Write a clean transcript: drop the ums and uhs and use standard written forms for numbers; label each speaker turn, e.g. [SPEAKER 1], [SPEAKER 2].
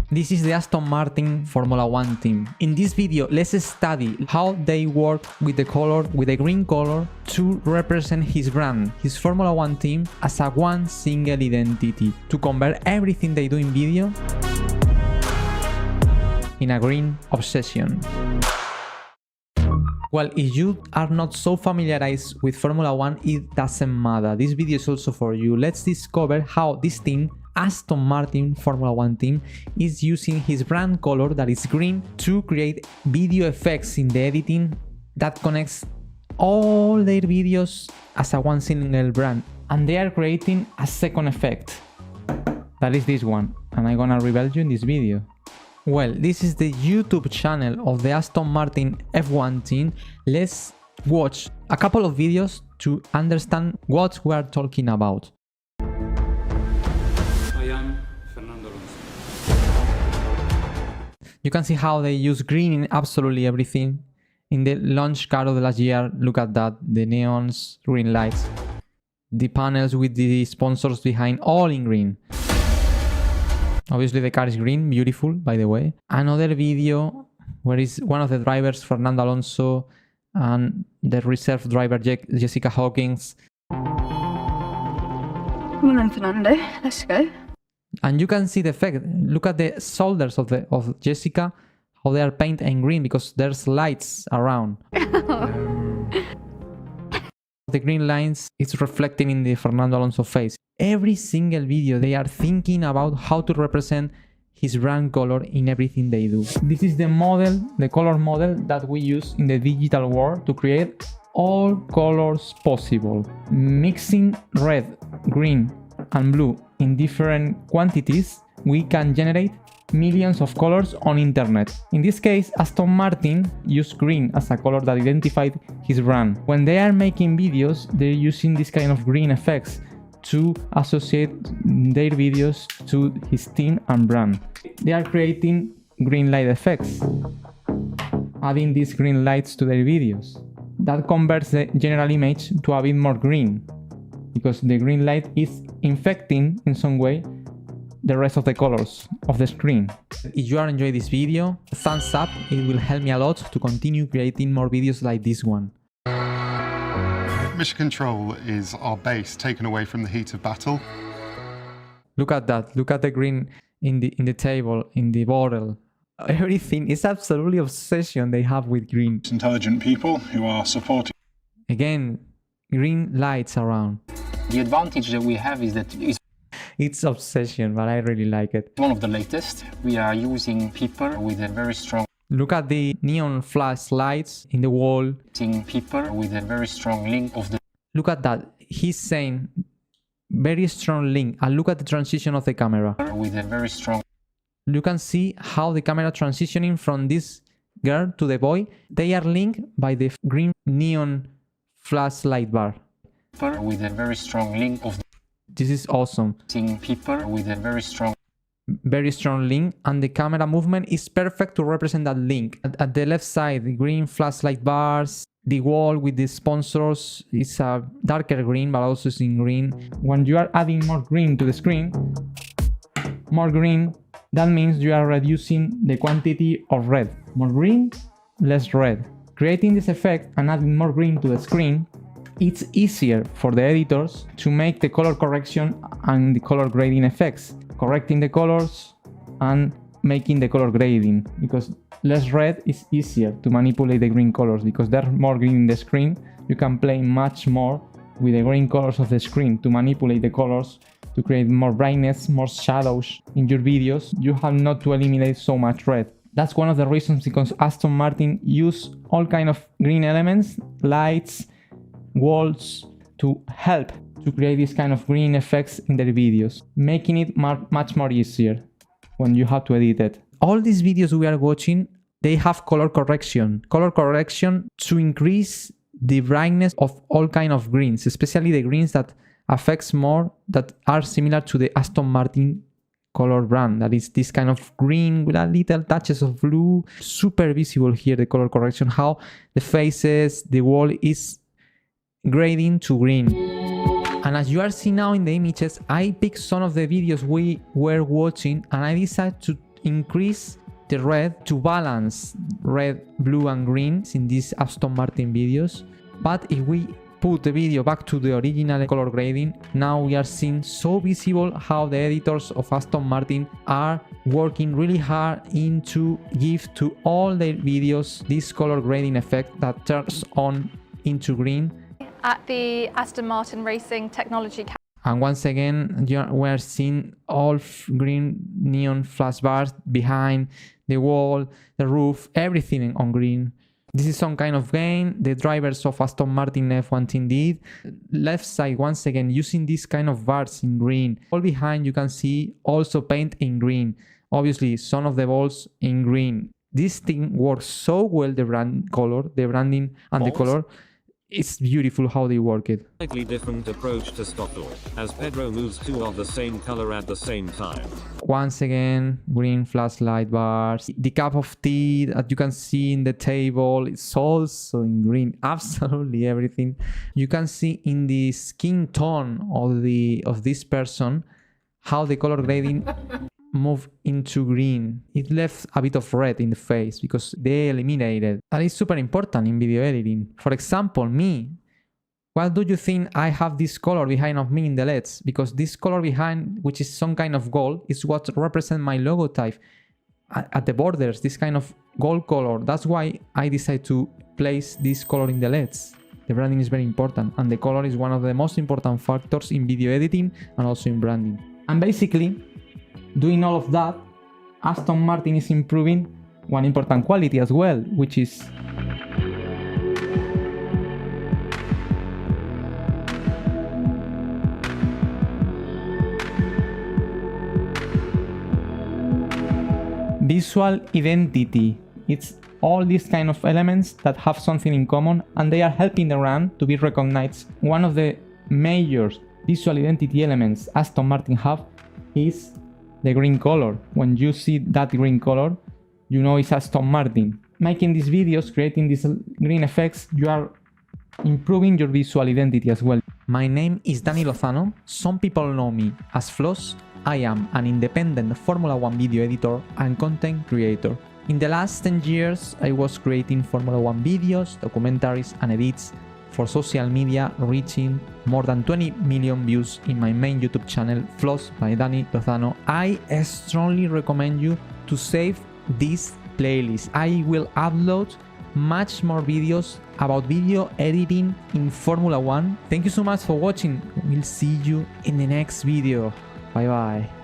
[SPEAKER 1] This is the Aston Martin Formula One team. In this video, let's study how they work with the color, with the green color, to represent his brand, his Formula One team, as a one single identity, to convert everything they do in video in a green obsession. Well, if you are not so familiarized with Formula One, it doesn't matter. This video is also for you. Let's discover how this team, Aston Martin Formula One team, is using his brand color that is green to create video effects in the editing that connects all their videos as a one single brand. And they are creating a second effect. That is this one. And I'm gonna reveal you in this video. Well, this is the YouTube channel of the Aston Martin F1 team. Let's watch a couple of videos to understand what we are talking about.
[SPEAKER 2] I am Fernando Alonso.
[SPEAKER 1] You can see how they use green in absolutely everything. In the launch car of the last year, look at that, the neons, green lights. The panels with the sponsors behind, all in green. Obviously the car is green, beautiful by the way. Another video where is one of the drivers, Fernando Alonso, and the reserve driver Jessica Hawkins.
[SPEAKER 3] Come on then, Fernando, let's go.
[SPEAKER 1] And you can see the effect. Look at the shoulders of Jessica, how they are painted in green because there's lights around. The green lines is reflecting in the Fernando Alonso face. Every single video they are thinking about how to represent his brand color in everything they do. This is the model, the color model that we use in the digital world to create all colors possible. Mixing red, green and blue in different quantities, we can generate millions of colors on internet. In this case, Aston Martin used green as a color that identified his brand. When they are making videos, they're using this kind of green effects to associate their videos to his team and brand. They are creating green light effects, adding these green lights to their videos. That converts the general image to a bit more green, because the green light is infecting in some way the rest of the colors of the screen. If you are enjoying this video, thumbs up, it will help me a lot to continue creating more videos like this one.
[SPEAKER 4] Mission Control is our base taken away from the heat of battle.
[SPEAKER 1] Look at that, look at the green in the table, in the bottle. Everything is absolutely obsession they have with green.
[SPEAKER 5] Intelligent people who are supporting.
[SPEAKER 1] Again, green lights around.
[SPEAKER 6] The advantage that we have is that
[SPEAKER 1] It's obsession, but I really like it.
[SPEAKER 6] one of the latest. We are using paper with a very strong
[SPEAKER 1] Look at the neon flash lights in the wall.
[SPEAKER 6] paper with a very strong link of the
[SPEAKER 1] Look at that. He's saying very strong link. And look at the transition of the camera.
[SPEAKER 6] with a very strong
[SPEAKER 1] You can see how the camera transitioning from this girl to the boy. They are linked by the green neon flashlight bar.
[SPEAKER 6] paper with a very strong link of
[SPEAKER 1] This is awesome.
[SPEAKER 6] the paper with a very strong
[SPEAKER 1] Link, and the camera movement is perfect to represent that link. At the left side, the green flashlight bars, the wall with the sponsors is a darker green, but also is in green. When you are adding more green to the screen, more green, that means you are reducing the quantity of red. More green, less red. Creating this effect and adding more green to the screen, it's easier for the editors to make the color correction and the color grading effects. Correcting the colors and making the color grading, because less red is easier to manipulate the green colors, because there's more green in the screen. You can play much more with the green colors of the screen to manipulate the colors, to create more brightness, more shadows in your videos. You have not to eliminate so much red. That's one of the reasons because Aston Martin use all kind of green elements, lights, walls, to help to create this kind of green effects in their videos, making it much more easier when you have to edit it. All these videos we are watching, they have color correction to increase the brightness of all kind of greens, especially the greens that affects more, that are similar to the Aston Martin color brand, that is this kind of green with a little touches of blue. Super visible here, the color correction, how the faces, the wall is grading to green. And as you are seeing now in the images, I picked some of the videos we were watching and I decided to increase the red to balance red, blue and green in these Aston Martin videos. But if we put the video back to the original color grading, now we are seeing so visible how the editors of Aston Martin are working really hard to give to all their videos this color grading effect that turns on into green.
[SPEAKER 7] At the Aston Martin Racing Technology Campus.
[SPEAKER 1] And once again, we are seeing all green neon flash bars behind the wall, the roof, everything on green. This is some kind of gain the drivers of Aston Martin F1 team did. Left side, once again, using this kind of bars in green. All behind you can see also paint in green. Obviously, some of the balls in green. This thing works so well, the brand color, the branding and the color. It's beautiful how they work it.
[SPEAKER 8] Slightly different approach to Stockel, as Pedro moves two of the same color at the same time.
[SPEAKER 1] Once again, green flashlight bars. The cup of tea that you can see in the table is also in green. Absolutely everything. You can see in the skin tone of this person how the color grading moved into green. It left a bit of red in the face because they eliminated. That is super important in video editing. For example, me. Why do you think I have this color behind of me in the LEDs? Because this color behind, which is some kind of gold, is what represents my logo type. At the borders, this kind of gold color. That's why I decided to place this color in the LEDs. The branding is very important, and the color is one of the most important factors in video editing and also in branding. And basically, doing all of that, Aston Martin is improving one important quality as well, which is visual identity. It's all these kind of elements that have something in common and they are helping the brand to be recognized. One of the major visual identity elements Aston Martin have is the green color. When you see that green color, you know it's Aston Martin. Making these videos, creating these green effects, you are improving your visual identity as well. My name is Dani Lozano. Some people know me as Floss. I am an independent Formula 1 video editor and content creator. In the last 10 years, I was creating Formula 1 videos, documentaries and edits for social media, reaching more than 20 million views in my main YouTube channel, Floss by Dani Lozano. I strongly recommend you to save this playlist. I will upload much more videos about video editing in Formula 1. Thank you so much for watching. We'll see you in the next video. Bye bye.